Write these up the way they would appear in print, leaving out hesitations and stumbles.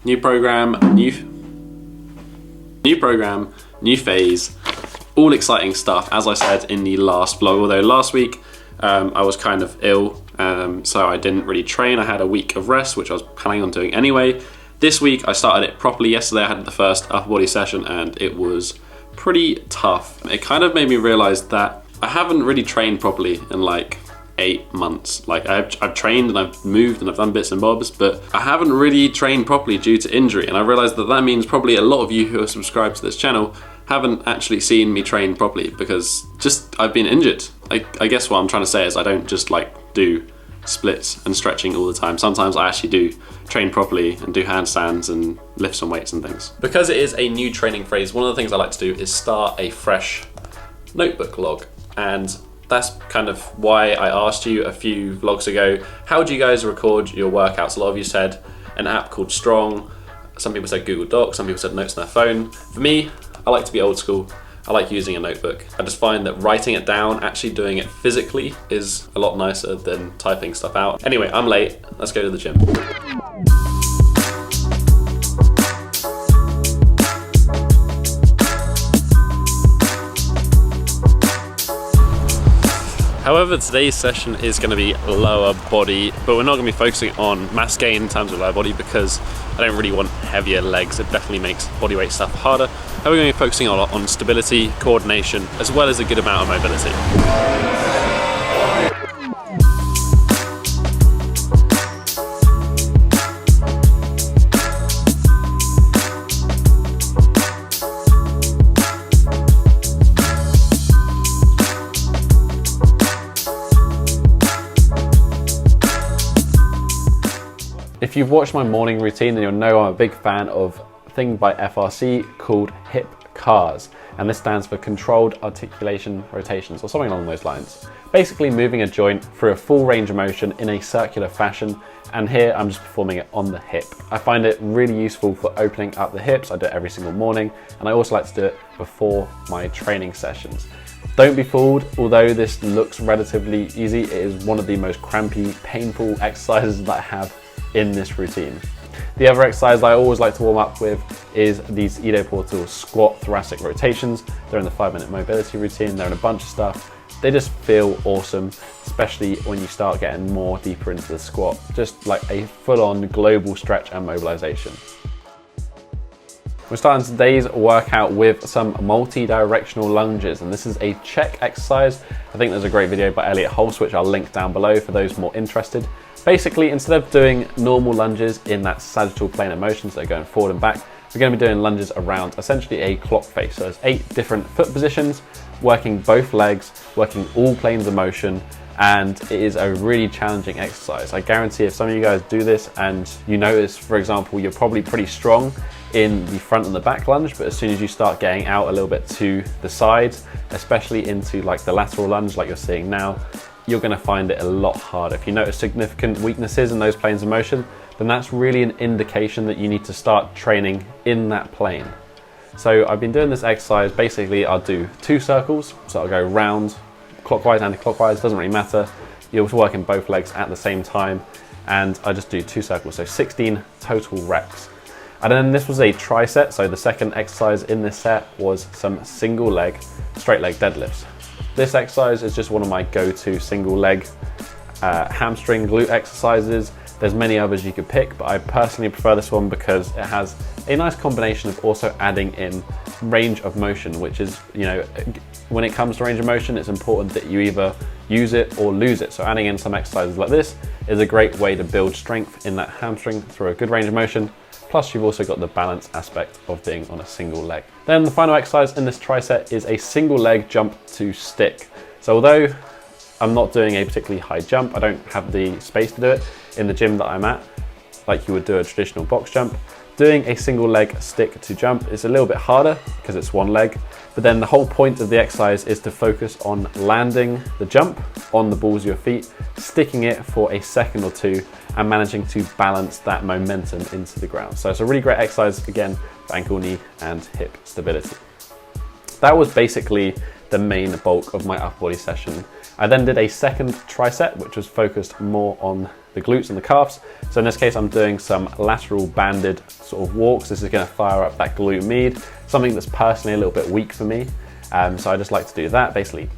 New program, new phase, all exciting stuff, as I said in the last vlog, although last week I was kind of ill, so I didn't really train. I had a week of rest, which I was planning on doing anyway. This week I started it properly. Yesterday I had the first upper body session and it was pretty tough. It kind of made me realize that I haven't really trained properly in like 8 months. Like I've trained and I've moved and I've done bits and bobs, but I haven't really trained properly due to injury. And I realized that means probably a lot of you who are subscribed to this channel haven't actually seen me train properly because I've been injured. I guess what I'm trying to say is I don't just like do splits and stretching all the time. Sometimes I actually do train properly and do handstands and lift some weights and things. Because it is a new training phase, one of the things I like to do is start a fresh notebook log. And that's kind of why I asked you a few vlogs ago, how do you guys record your workouts? A lot of you said an app called Strong. Some people said Google Docs, some people said notes on their phone. For me, I like to be old school. I like using a notebook. I just find that writing it down, actually doing it physically, is a lot nicer than typing stuff out. Anyway, I'm late. Let's go to the gym. However, today's session is going to be lower body, but we're not going to be focusing on mass gain in terms of lower body because I don't really want heavier legs. It definitely makes bodyweight stuff harder. And we're going to be focusing a lot on stability, coordination, as well as a good amount of mobility. If you've watched my morning routine, then you'll know I'm a big fan of a thing by FRC called Hip CARs, and this stands for Controlled Articulation Rotations, or something along those lines. Basically moving a joint through a full range of motion in a circular fashion, and here I'm just performing it on the hip. I find it really useful for opening up the hips. I do it every single morning, and I also like to do it before my training sessions. Don't be fooled, although this looks relatively easy, it is one of the most crampy, painful exercises that I have in this routine. The other exercise I always like to warm up with is these ido-portal squat thoracic rotations. They're in the 5-minute mobility routine, they're in a bunch of stuff. They just feel awesome, especially when you start getting more deeper into the squat. Just like a full-on global stretch and mobilization. We're starting today's workout with some multi-directional lunges, and this is a check exercise. I think there's a great video by Elliot Holst, which I'll link down below for those more interested. Basically, instead of doing normal lunges in that sagittal plane of motion, so going forward and back, we're going to be doing lunges around essentially a clock face. So there's 8 different foot positions, working both legs, working all planes of motion, and it is a really challenging exercise. I guarantee if some of you guys do this and you notice, for example, you're probably pretty strong in the front and the back lunge, but as soon as you start getting out a little bit to the sides, especially into like the lateral lunge like you're seeing now, you're going to find it a lot harder. If you notice significant weaknesses in those planes of motion, then that's really an indication that you need to start training in that plane. So I've been doing this exercise. Basically, I'll do 2 circles. So I'll go round, clockwise, anti-clockwise, doesn't really matter. You're working both legs at the same time. And I just do 2 circles, so 16 total reps. And then this was a tricep. So the second exercise in this set was some single leg, straight leg deadlifts. This exercise is just one of my go-to single leg hamstring glute exercises. There's many others you could pick, but I personally prefer this one because it has a nice combination of also adding in range of motion, which is, you know, when it comes to range of motion, it's important that you either use it or lose it. So adding in some exercises like this is a great way to build strength in that hamstring through a good range of motion. Plus you've also got the balance aspect of being on a single leg. Then the final exercise in this tricep is a single leg jump to stick. So although I'm not doing a particularly high jump, I don't have the space to do it in the gym that I'm at, like you would do a traditional box jump. Doing a single leg stick to jump is a little bit harder because it's one leg, but then the whole point of the exercise is to focus on landing the jump on the balls of your feet, sticking it for a second or 2, and managing to balance that momentum into the ground. So it's a really great exercise, again, for ankle, knee, and hip stability. That was basically the main bulk of my upper body session. I then did a second tricep, which was focused more on the glutes and the calves. So in this case, I'm doing some lateral banded sort of walks. This is gonna fire up that glute med, something that's personally a little bit weak for me. So I just like to do that, basically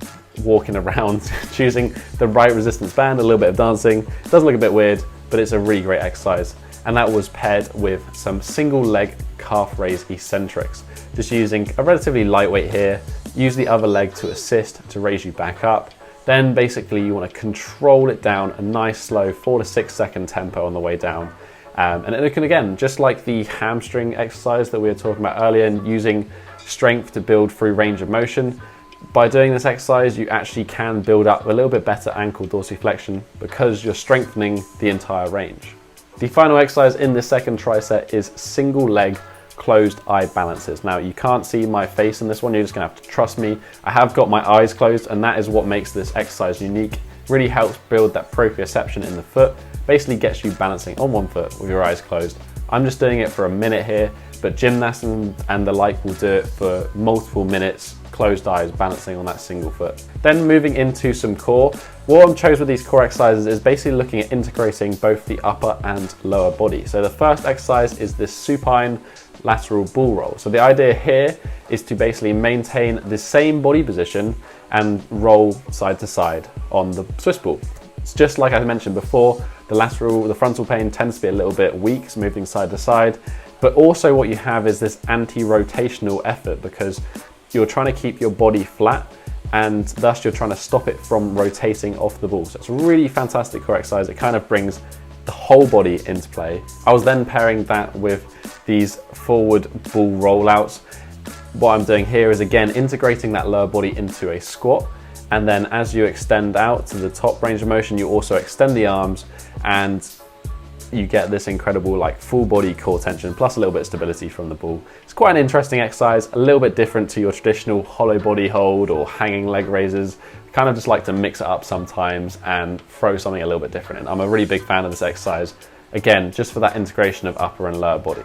walking around, choosing the right resistance band, a little bit of dancing. It does look a bit weird, but it's a really great exercise. And that was paired with some single leg calf raise eccentrics. Just using a relatively lightweight here, use the other leg to assist to raise you back up. Then basically you want to control it down, a nice slow 4 to 6 second tempo on the way down. And it can, again, just like the hamstring exercise that we were talking about earlier, and using strength to build through range of motion. By doing this exercise, you actually can build up a little bit better ankle dorsiflexion because you're strengthening the entire range. The final exercise in this second tricep is single leg closed eye balances. Now you can't see my face in this one, you're just gonna have to trust me. I have got my eyes closed, and that is what makes this exercise unique. Really helps build that proprioception in the foot, basically gets you balancing on one foot with your eyes closed. I'm just doing it for a minute here, but gymnasts and the like will do it for multiple minutes, closed eyes, balancing on that single foot. Then moving into some core. What I've chosen with these core exercises is basically looking at integrating both the upper and lower body. So the first exercise is this supine lateral bull roll. So the idea here is to basically maintain the same body position and roll side to side on the Swiss ball. It's just like I mentioned before, the frontal plane tends to be a little bit weak, so moving side to side. But also what you have is this anti-rotational effort, because you're trying to keep your body flat, and thus you're trying to stop it from rotating off the ball. So it's a really fantastic core exercise. It kind of brings the whole body into play. I was then pairing that with these forward ball rollouts. What I'm doing here is, again, integrating that lower body into a squat. And then as you extend out to the top range of motion, you also extend the arms, and you get this incredible like full body core tension plus a little bit of stability from the ball. It's quite an interesting exercise, a little bit different to your traditional hollow body hold or hanging leg raises. Kind of just like to mix it up sometimes and throw something a little bit different in. I'm a really big fan of this exercise, again, just for that integration of upper and lower body.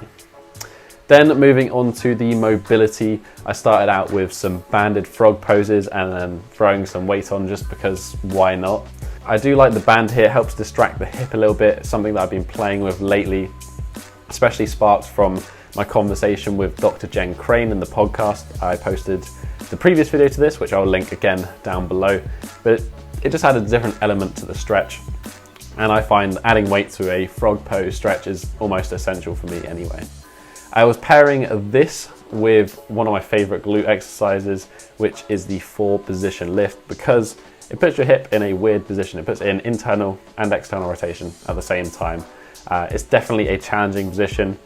Then moving on to the mobility, I started out with some banded frog poses and then throwing some weight on just because why not? I do like the band here, it helps distract the hip a little bit. It's something that I've been playing with lately, especially sparked from my conversation with Dr. Jen Crane in the podcast. I posted the previous video to this, which I'll link again down below, but it just had a different element to the stretch. And I find adding weight to a frog pose stretch is almost essential for me anyway. I was pairing this with one of my favorite glute exercises, which is the 4-position lift, because it puts your hip in a weird position. It puts it in internal and external rotation at the same time. It's definitely a challenging position,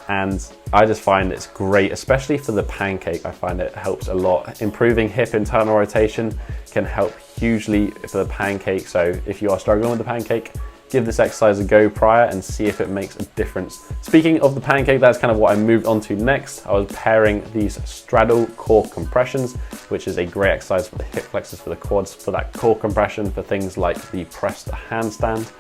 and I just find it's great, especially for the pancake. I find it helps a lot. Improving hip internal rotation can help hugely for the pancake. So if you are struggling with the pancake, give this exercise a go prior and see if it makes a difference. Speaking of the pancake, that's kind of what I moved on to next. I was pairing these straddle core compressions, which is a great exercise for the hip flexors, for the quads, for that core compression, for things like the press to handstand.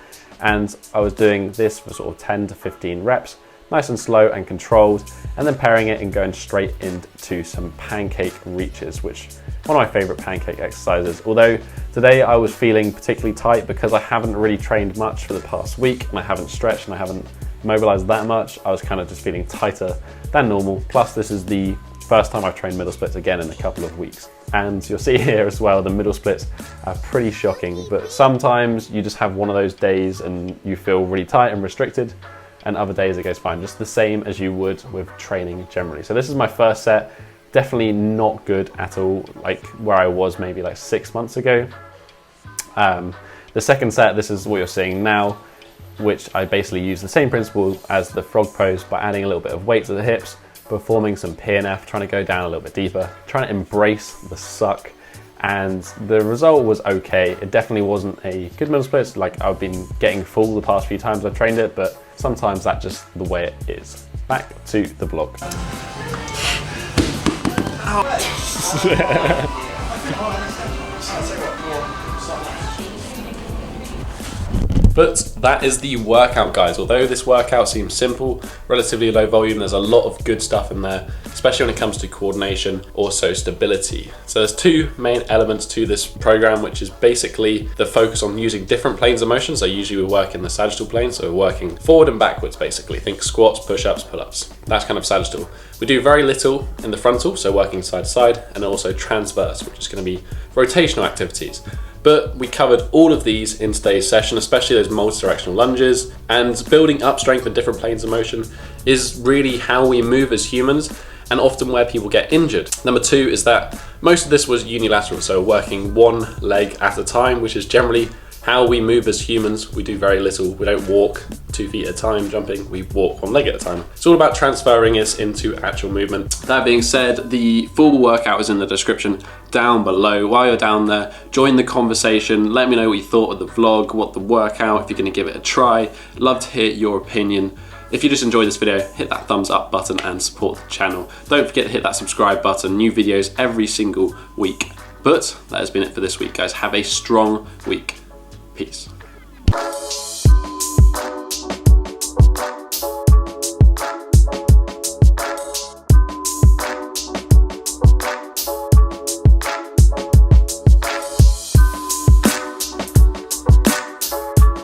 And I was doing this for sort of 10 to 15 reps, nice and slow and controlled, and then pairing it and going straight into some pancake reaches, which one of my favorite pancake exercises. Although today I was feeling particularly tight because I haven't really trained much for the past week, and I haven't stretched and I haven't mobilized that much. I was kind of just feeling tighter than normal. Plus this is the first time I've trained middle splits again in a couple of weeks. And you'll see here as well, the middle splits are pretty shocking, but sometimes you just have one of those days and you feel really tight and restricted, and other days it goes fine, just the same as you would with training generally. So this is my first set. Definitely not good at all, like where I was maybe like 6 months ago. The second set, this is what you're seeing now, which I basically use the same principle as the frog pose by adding a little bit of weight to the hips, performing some PNF, trying to go down a little bit deeper, trying to embrace the suck. And the result was okay. It definitely wasn't a good middle split, like I've been getting full the past few times I've trained it, but sometimes that's just the way it is. Back to the block. But that is the workout, guys. Although this workout seems simple, relatively low volume, there's a lot of good stuff in there, especially when it comes to coordination, also stability. So there's two main elements to this program, which is basically the focus on using different planes of motion. So usually we work in the sagittal plane, so we're working forward and backwards, basically. Think squats, push-ups, pull-ups. That's kind of sagittal. We do very little in the frontal, so working side to side, and also transverse, which is going to be rotational activities. But we covered all of these in today's session, especially those multidirectional lunges, and building up strength in different planes of motion is really how we move as humans, and often where people get injured. Number two is that most of this was unilateral, so working one leg at a time, which is generally how we move as humans. We do very little. We don't walk 2 feet at a time jumping, we walk one leg at a time. It's all about transferring this into actual movement. That being said, the full workout is in the description down below. While you're down there, join the conversation. Let me know what you thought of the vlog, what the workout, if you're gonna give it a try. Love to hear your opinion. If you just enjoyed this video, hit that thumbs up button and support the channel. Don't forget to hit that subscribe button, new videos every single week. But that has been it for this week, guys. Have a strong week. Peace.